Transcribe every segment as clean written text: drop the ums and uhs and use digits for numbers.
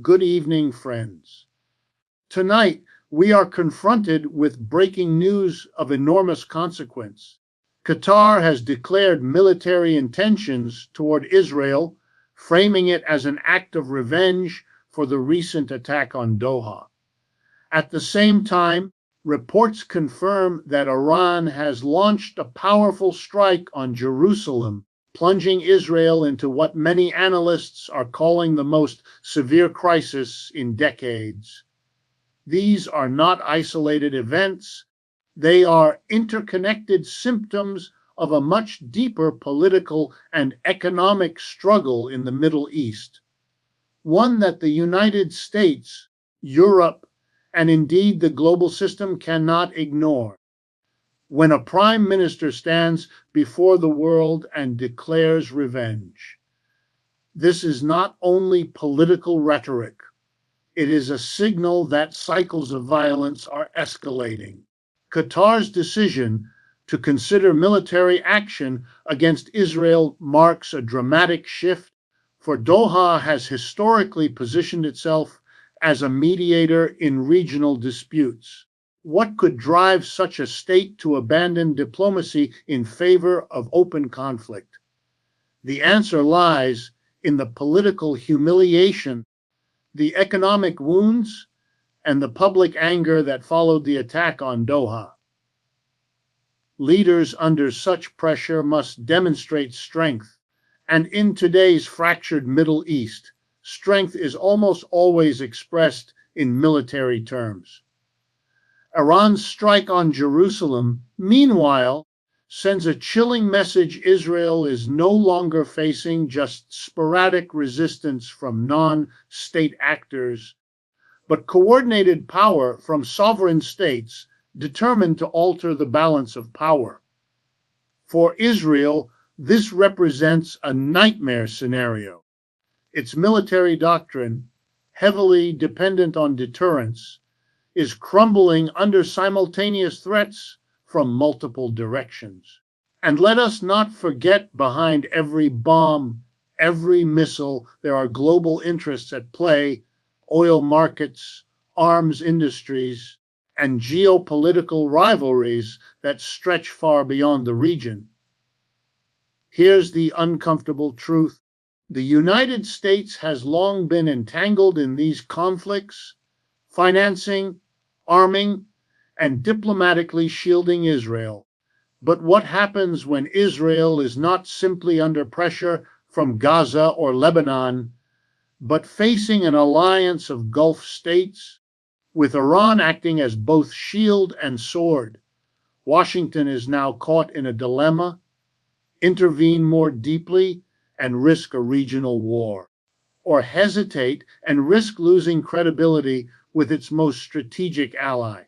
Good evening, friends. Tonight, we are confronted with breaking news of enormous consequence. Qatar has declared military intentions toward Israel, framing it as an act of revenge for the recent attack on Doha. At the same time, reports confirm that Iran has launched a powerful strike on Jerusalem, plunging Israel into what many analysts are calling the most severe crisis in decades. These are not isolated events, they are interconnected symptoms of a much deeper political and economic struggle in the Middle East, one that the United States, Europe, and indeed the global system cannot ignore. When a prime minister stands before the world and declares revenge, this is not only political rhetoric, it is a signal that cycles of violence are escalating. Qatar's decision to consider military action against Israel marks a dramatic shift, for Doha has historically positioned itself as a mediator in regional disputes. What could drive such a state to abandon diplomacy in favor of open conflict? The answer lies in the political humiliation, the economic wounds, and the public anger that followed the attack on Doha. Leaders under such pressure must demonstrate strength, and in today's fractured Middle East, strength is almost always expressed in military terms. Iran's strike on Jerusalem, meanwhile, sends a chilling message Israel is no longer facing just sporadic resistance from non-state actors, but coordinated power from sovereign states determined to alter the balance of power. For Israel, this represents a nightmare scenario. Its military doctrine, heavily dependent on deterrence, is crumbling under simultaneous threats from multiple directions. And let us not forget, behind every bomb, every missile, there are global interests at play: oil markets, arms industries, and geopolitical rivalries that stretch far beyond the region. Here's the uncomfortable truth: the United States has long been entangled in these conflicts, financing, arming, and diplomatically shielding Israel. But what happens when Israel is not simply under pressure from Gaza or Lebanon, but facing an alliance of Gulf states, with Iran acting as both shield and sword? Washington is now caught in a dilemma: intervene more deeply and risk a regional war, or hesitate and risk losing credibility with its most strategic ally.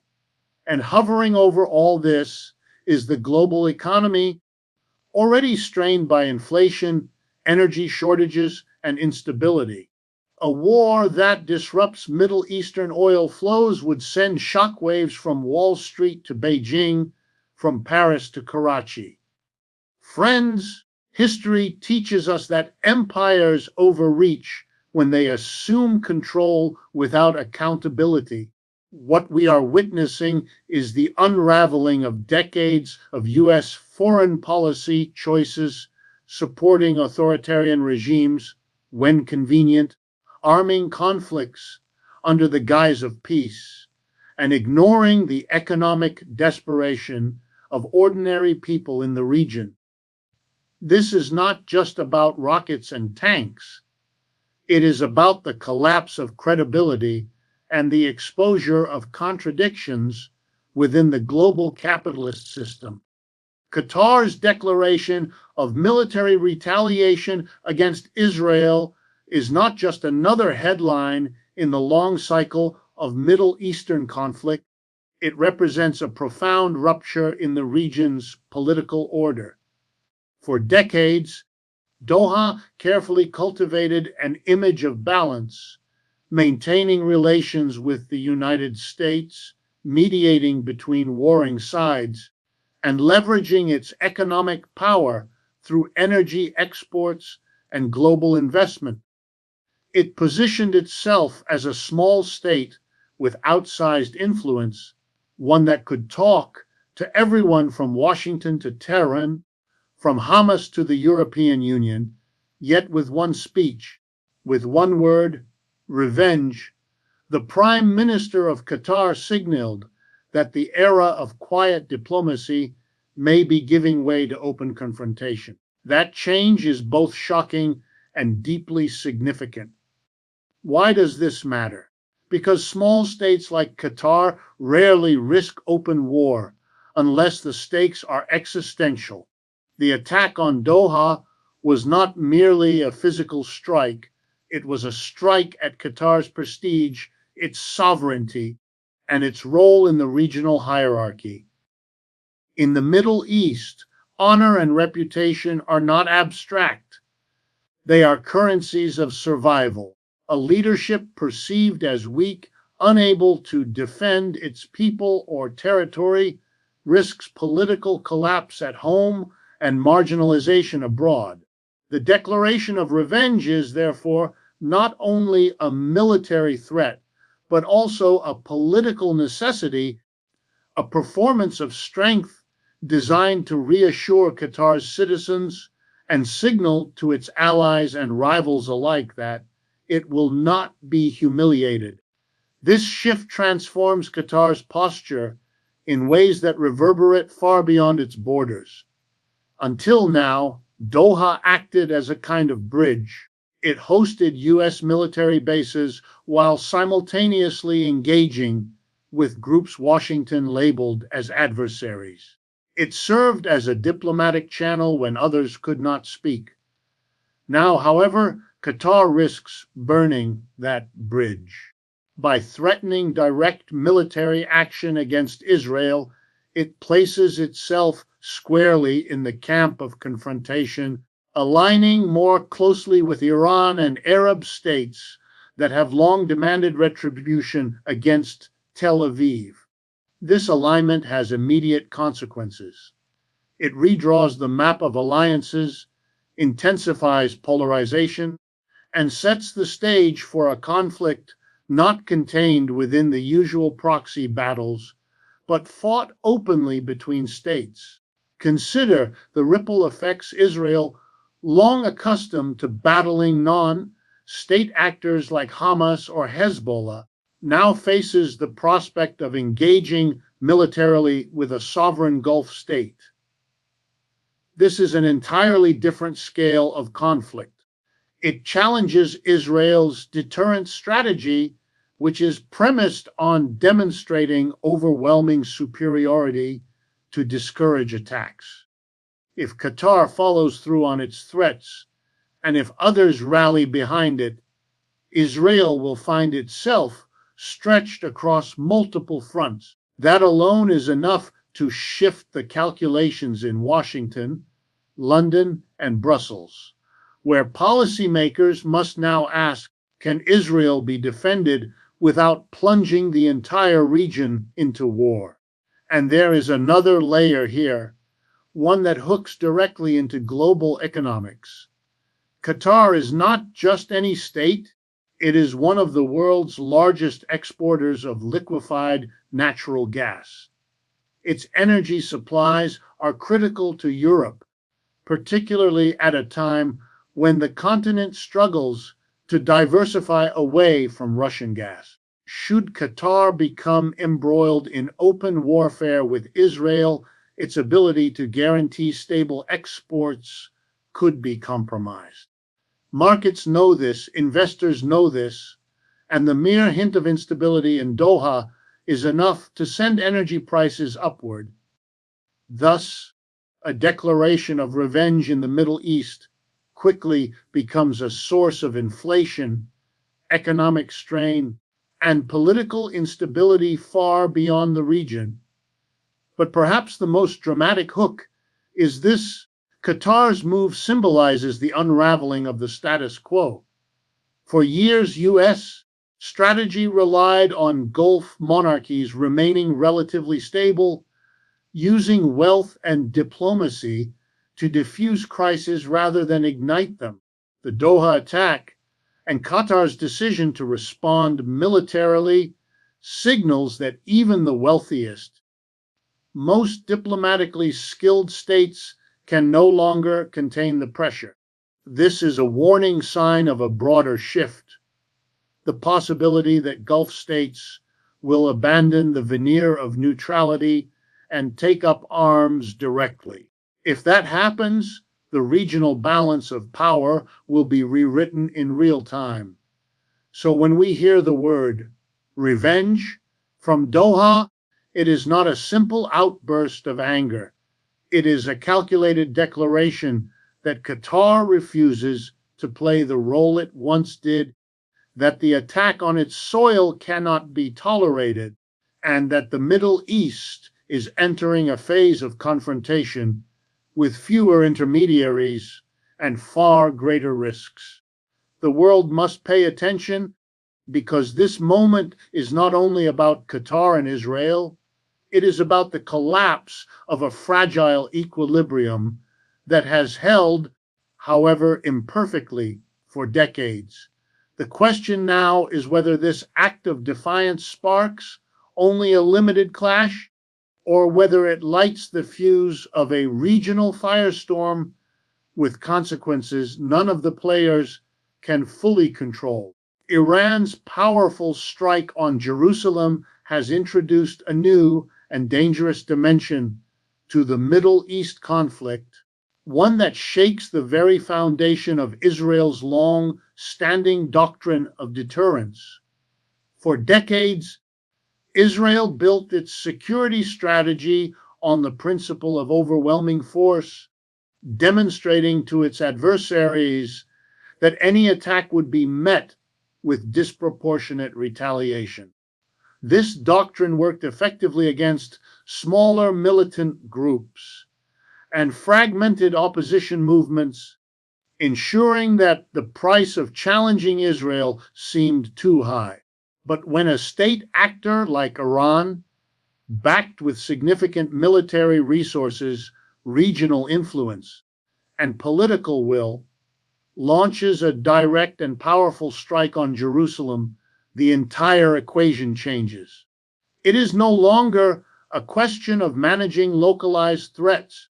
And hovering over all this is the global economy, already strained by inflation, energy shortages, and instability. A war that disrupts Middle Eastern oil flows would send shockwaves from Wall Street to Beijing, from Paris to Karachi. Friends, history teaches us that empires overreach when they assume control without accountability. What we are witnessing is the unraveling of decades of US foreign policy choices, supporting authoritarian regimes when convenient, arming conflicts under the guise of peace, and ignoring the economic desperation of ordinary people in the region. This is not just about rockets and tanks. It is about the collapse of credibility and the exposure of contradictions within the global capitalist system. Qatar's declaration of military retaliation against Israel is not just another headline in the long cycle of Middle Eastern conflict. It represents a profound rupture in the region's political order. For decades, Doha carefully cultivated an image of balance, maintaining relations with the United States, mediating between warring sides, and leveraging its economic power through energy exports and global investment. It positioned itself as a small state with outsized influence, one that could talk to everyone from Washington to Tehran, from Hamas to the European Union, yet with one speech, with one word: revenge. The Prime Minister of Qatar signaled that the era of quiet diplomacy may be giving way to open confrontation. That change is both shocking and deeply significant. Why does this matter? Because small states like Qatar rarely risk open war unless the stakes are existential. The attack on Doha was not merely a physical strike, it was a strike at Qatar's prestige, its sovereignty, and its role in the regional hierarchy. In the Middle East, honor and reputation are not abstract. They are currencies of survival. A leadership perceived as weak, unable to defend its people or territory, risks political collapse at home and marginalization abroad. The declaration of revenge is, therefore, not only a military threat, but also a political necessity, a performance of strength designed to reassure Qatar's citizens and signal to its allies and rivals alike that it will not be humiliated. This shift transforms Qatar's posture in ways that reverberate far beyond its borders. Until now, Doha acted as a kind of bridge. It hosted U.S. military bases while simultaneously engaging with groups Washington labeled as adversaries. It served as a diplomatic channel when others could not speak. Now, however, Qatar risks burning that bridge. By threatening direct military action against Israel, it places itself squarely in the camp of confrontation, aligning more closely with Iran and Arab states that have long demanded retribution against Tel Aviv. This alignment has immediate consequences. It redraws the map of alliances, intensifies polarization, and sets the stage for a conflict not contained within the usual proxy battles, but fought openly between states. Consider the ripple effects. Israel, long accustomed to battling non-state actors like Hamas or Hezbollah, now faces the prospect of engaging militarily with a sovereign Gulf state. This is an entirely different scale of conflict. It challenges Israel's deterrent strategy, which is premised on demonstrating overwhelming superiority to discourage attacks. If Qatar follows through on its threats, and if others rally behind it, Israel will find itself stretched across multiple fronts. That alone is enough to shift the calculations in Washington, London, and Brussels, where policymakers must now ask, can Israel be defended without plunging the entire region into war? And there is another layer here, one that hooks directly into global economics. Qatar is not just any state, it is one of the world's largest exporters of liquefied natural gas. Its energy supplies are critical to Europe, particularly at a time when the continent struggles to diversify away from Russian gas. Should Qatar become embroiled in open warfare with Israel, its ability to guarantee stable exports could be compromised. Markets know this, investors know this, and the mere hint of instability in Doha is enough to send energy prices upward. Thus, a declaration of revenge in the Middle East quickly becomes a source of inflation, economic strain, and political instability far beyond the region. But perhaps the most dramatic hook is this: Qatar's move symbolizes the unraveling of the status quo. For years, U.S. strategy relied on Gulf monarchies remaining relatively stable, using wealth and diplomacy to diffuse crises rather than ignite them. The Doha attack, And Qatar's decision to respond militarily signals that even the wealthiest, most diplomatically skilled states can no longer contain the pressure. This is a warning sign of a broader shift, the possibility that Gulf states will abandon the veneer of neutrality and take up arms directly. If that happens, the regional balance of power will be rewritten in real time. So when we hear the word revenge from Doha, it is not a simple outburst of anger. It is a calculated declaration that Qatar refuses to play the role it once did, that the attack on its soil cannot be tolerated, and that the Middle East is entering a phase of confrontation with fewer intermediaries and far greater risks. The world must pay attention because this moment is not only about Qatar and Israel, it is about the collapse of a fragile equilibrium that has held, however imperfectly, for decades. The question now is whether this act of defiance sparks only a limited clash, or whether it lights the fuse of a regional firestorm with consequences none of the players can fully control. Iran's powerful strike on Jerusalem has introduced a new and dangerous dimension to the Middle East conflict, one that shakes the very foundation of Israel's long-standing doctrine of deterrence. For decades, Israel built its security strategy on the principle of overwhelming force, demonstrating to its adversaries that any attack would be met with disproportionate retaliation. This doctrine worked effectively against smaller militant groups and fragmented opposition movements, ensuring that the price of challenging Israel seemed too high. But when a state actor like Iran, backed with significant military resources, regional influence, and political will, launches a direct and powerful strike on Jerusalem, the entire equation changes. It is no longer a question of managing localized threats.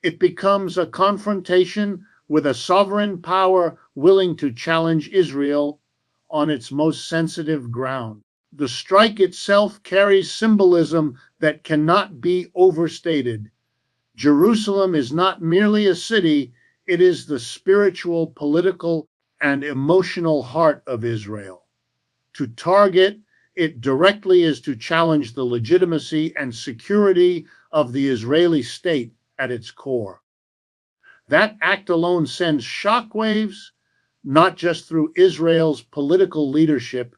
It becomes a confrontation with a sovereign power willing to challenge Israel on its most sensitive ground. The strike itself carries symbolism that cannot be overstated. Jerusalem is not merely a city, it is the spiritual, political, and emotional heart of Israel. To target it directly is to challenge the legitimacy and security of the Israeli state at its core. That act alone sends shockwaves, not just through Israel's political leadership,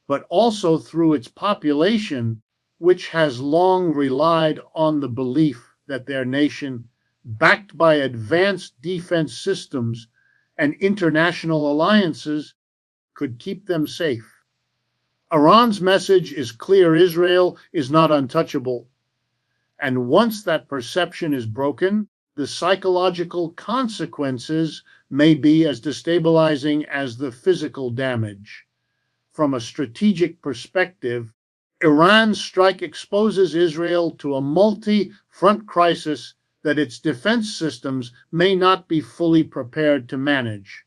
but also through its population, which has long relied on the belief that their nation, backed by advanced defense systems and international alliances, could keep them safe. Iran's message is clear: Israel is not untouchable. And once that perception is broken, the psychological consequences may be as destabilizing as the physical damage. From a strategic perspective, Iran's strike exposes Israel to a multi-front crisis that its defense systems may not be fully prepared to manage.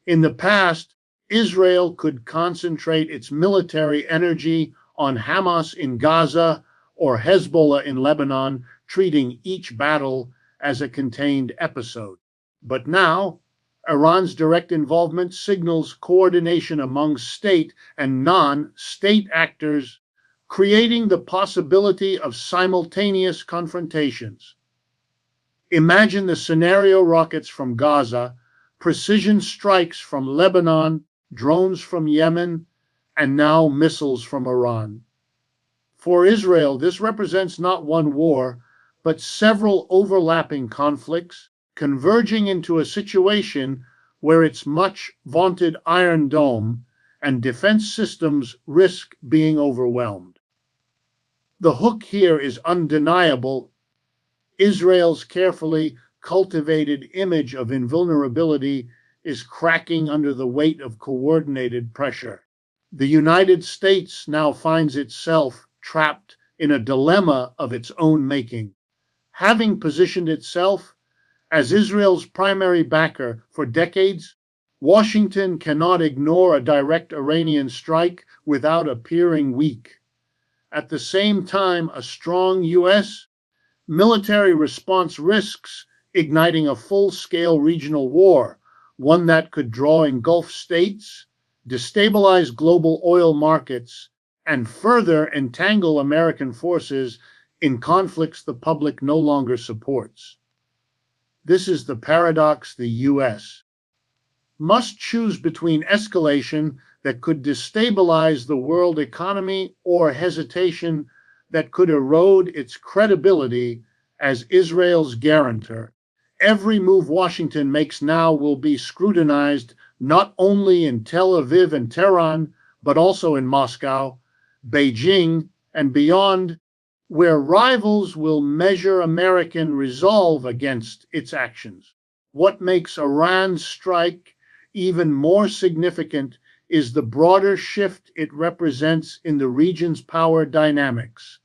In the past, Israel could concentrate its military energy on Hamas in Gaza or Hezbollah in Lebanon, treating each battle as a contained episode. But now, Iran's direct involvement signals coordination among state and non-state actors, creating the possibility of simultaneous confrontations. Imagine the scenario: rockets from Gaza, precision strikes from Lebanon, drones from Yemen, and now missiles from Iran. For Israel, this represents not one war, but several overlapping conflicts, converging into a situation where its much vaunted Iron Dome and defense systems risk being overwhelmed. The hook here is undeniable: Israel's carefully cultivated image of invulnerability is cracking under the weight of coordinated pressure. The United States now finds itself trapped in a dilemma of its own making. Having positioned itself as Israel's primary backer for decades, Washington cannot ignore a direct Iranian strike without appearing weak. At the same time, a strong U.S. military response risks igniting a full-scale regional war, one that could draw in Gulf states, destabilize global oil markets, and further entangle American forces in conflicts the public no longer supports. This is the paradox the U.S. must choose between escalation that could destabilize the world economy or hesitation that could erode its credibility as Israel's guarantor. Every move Washington makes now will be scrutinized not only in Tel Aviv and Tehran, but also in Moscow, Beijing, and beyond, where rivals will measure American resolve against its actions. What makes Iran's strike even more significant is the broader shift it represents in the region's power dynamics.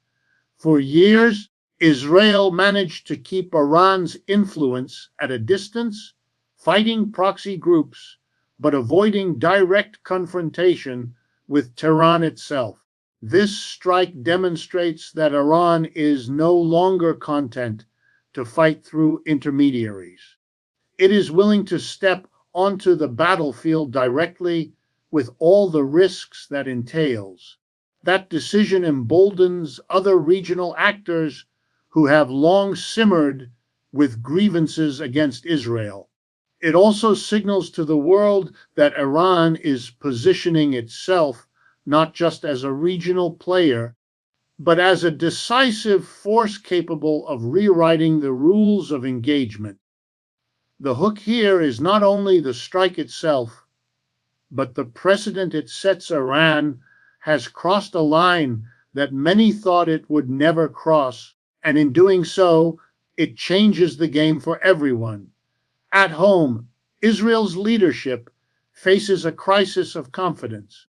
For years, Israel managed to keep Iran's influence at a distance, fighting proxy groups, but avoiding direct confrontation with Tehran itself. This strike demonstrates that Iran is no longer content to fight through intermediaries. It is willing to step onto the battlefield directly with all the risks that entails. That decision emboldens other regional actors who have long simmered with grievances against Israel. It also signals to the world that Iran is positioning itself not just as a regional player, but as a decisive force capable of rewriting the rules of engagement. The hook here is not only the strike itself, but the precedent it sets. Iran has crossed a line that many thought it would never cross, and in doing so, it changes the game for everyone. At home, Israel's leadership faces a crisis of confidence.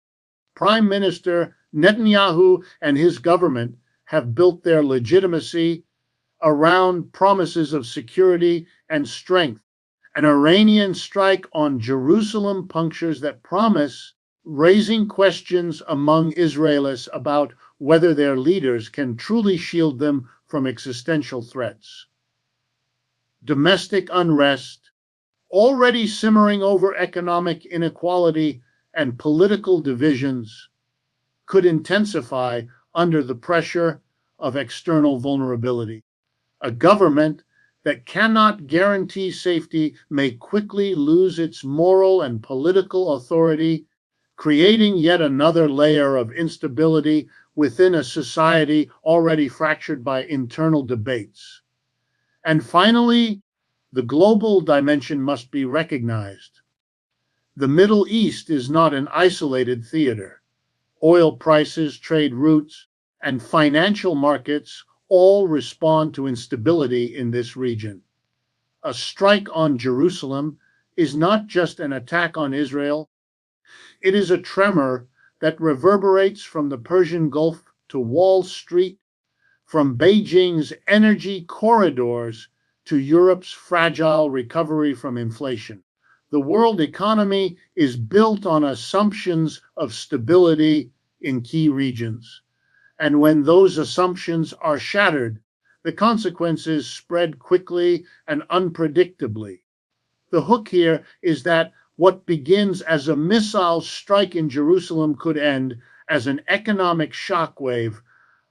Prime Minister Netanyahu and his government have built their legitimacy around promises of security and strength. An Iranian strike on Jerusalem punctures that promise, raising questions among Israelis about whether their leaders can truly shield them from existential threats. Domestic unrest, already simmering over economic inequality and political divisions, could intensify under the pressure of external vulnerability. A government that cannot guarantee safety may quickly lose its moral and political authority, creating yet another layer of instability within a society already fractured by internal debates. And finally, the global dimension must be recognized. The Middle East is not an isolated theater. Oil prices, trade routes, and financial markets all respond to instability in this region. A strike on Jerusalem is not just an attack on Israel, it is a tremor that reverberates from the Persian Gulf to Wall Street, from Beijing's energy corridors to Europe's fragile recovery from inflation. The world economy is built on assumptions of stability in key regions. And when those assumptions are shattered, the consequences spread quickly and unpredictably. The hook here is that what begins as a missile strike in Jerusalem could end as an economic shockwave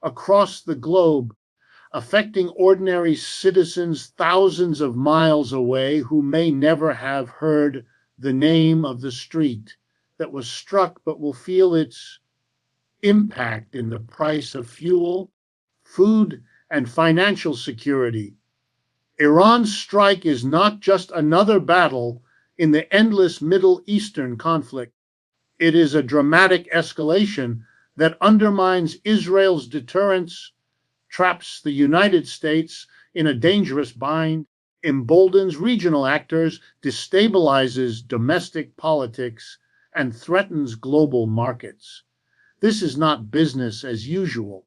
across the globe, affecting ordinary citizens thousands of miles away who may never have heard the name of the street that was struck, but will feel its impact in the price of fuel, food, and financial security. Iran's strike is not just another battle in the endless Middle Eastern conflict. It is a dramatic escalation that undermines Israel's deterrence, traps the United States in a dangerous bind, emboldens regional actors, destabilizes domestic politics, and threatens global markets. This is not business as usual.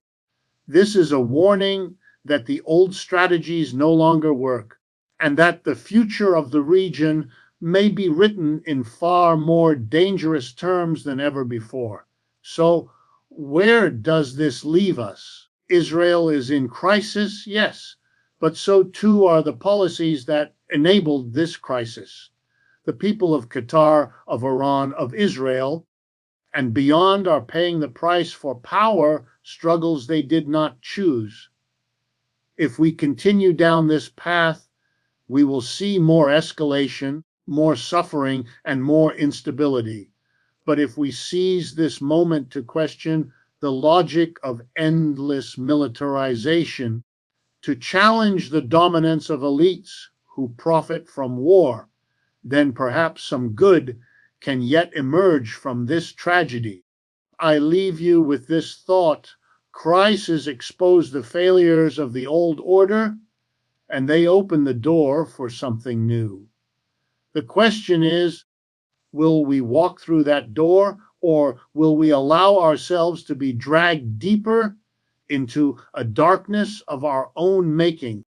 This is a warning that the old strategies no longer work, and that the future of the region may be written in far more dangerous terms than ever before. So, where does this leave us? Israel is in crisis, yes, but so too are the policies that enabled this crisis. The people of Qatar, of Iran, of Israel, and beyond are paying the price for power struggles they did not choose. If we continue down this path, we will see more escalation, more suffering, and more instability. But if we seize this moment to question the logic of endless militarization, to challenge the dominance of elites who profit from war, then perhaps some good can yet emerge from this tragedy. I leave you with this thought: crises expose the failures of the old order, and they open the door for something new. The question is, will we walk through that door, or will we allow ourselves to be dragged deeper into a darkness of our own making?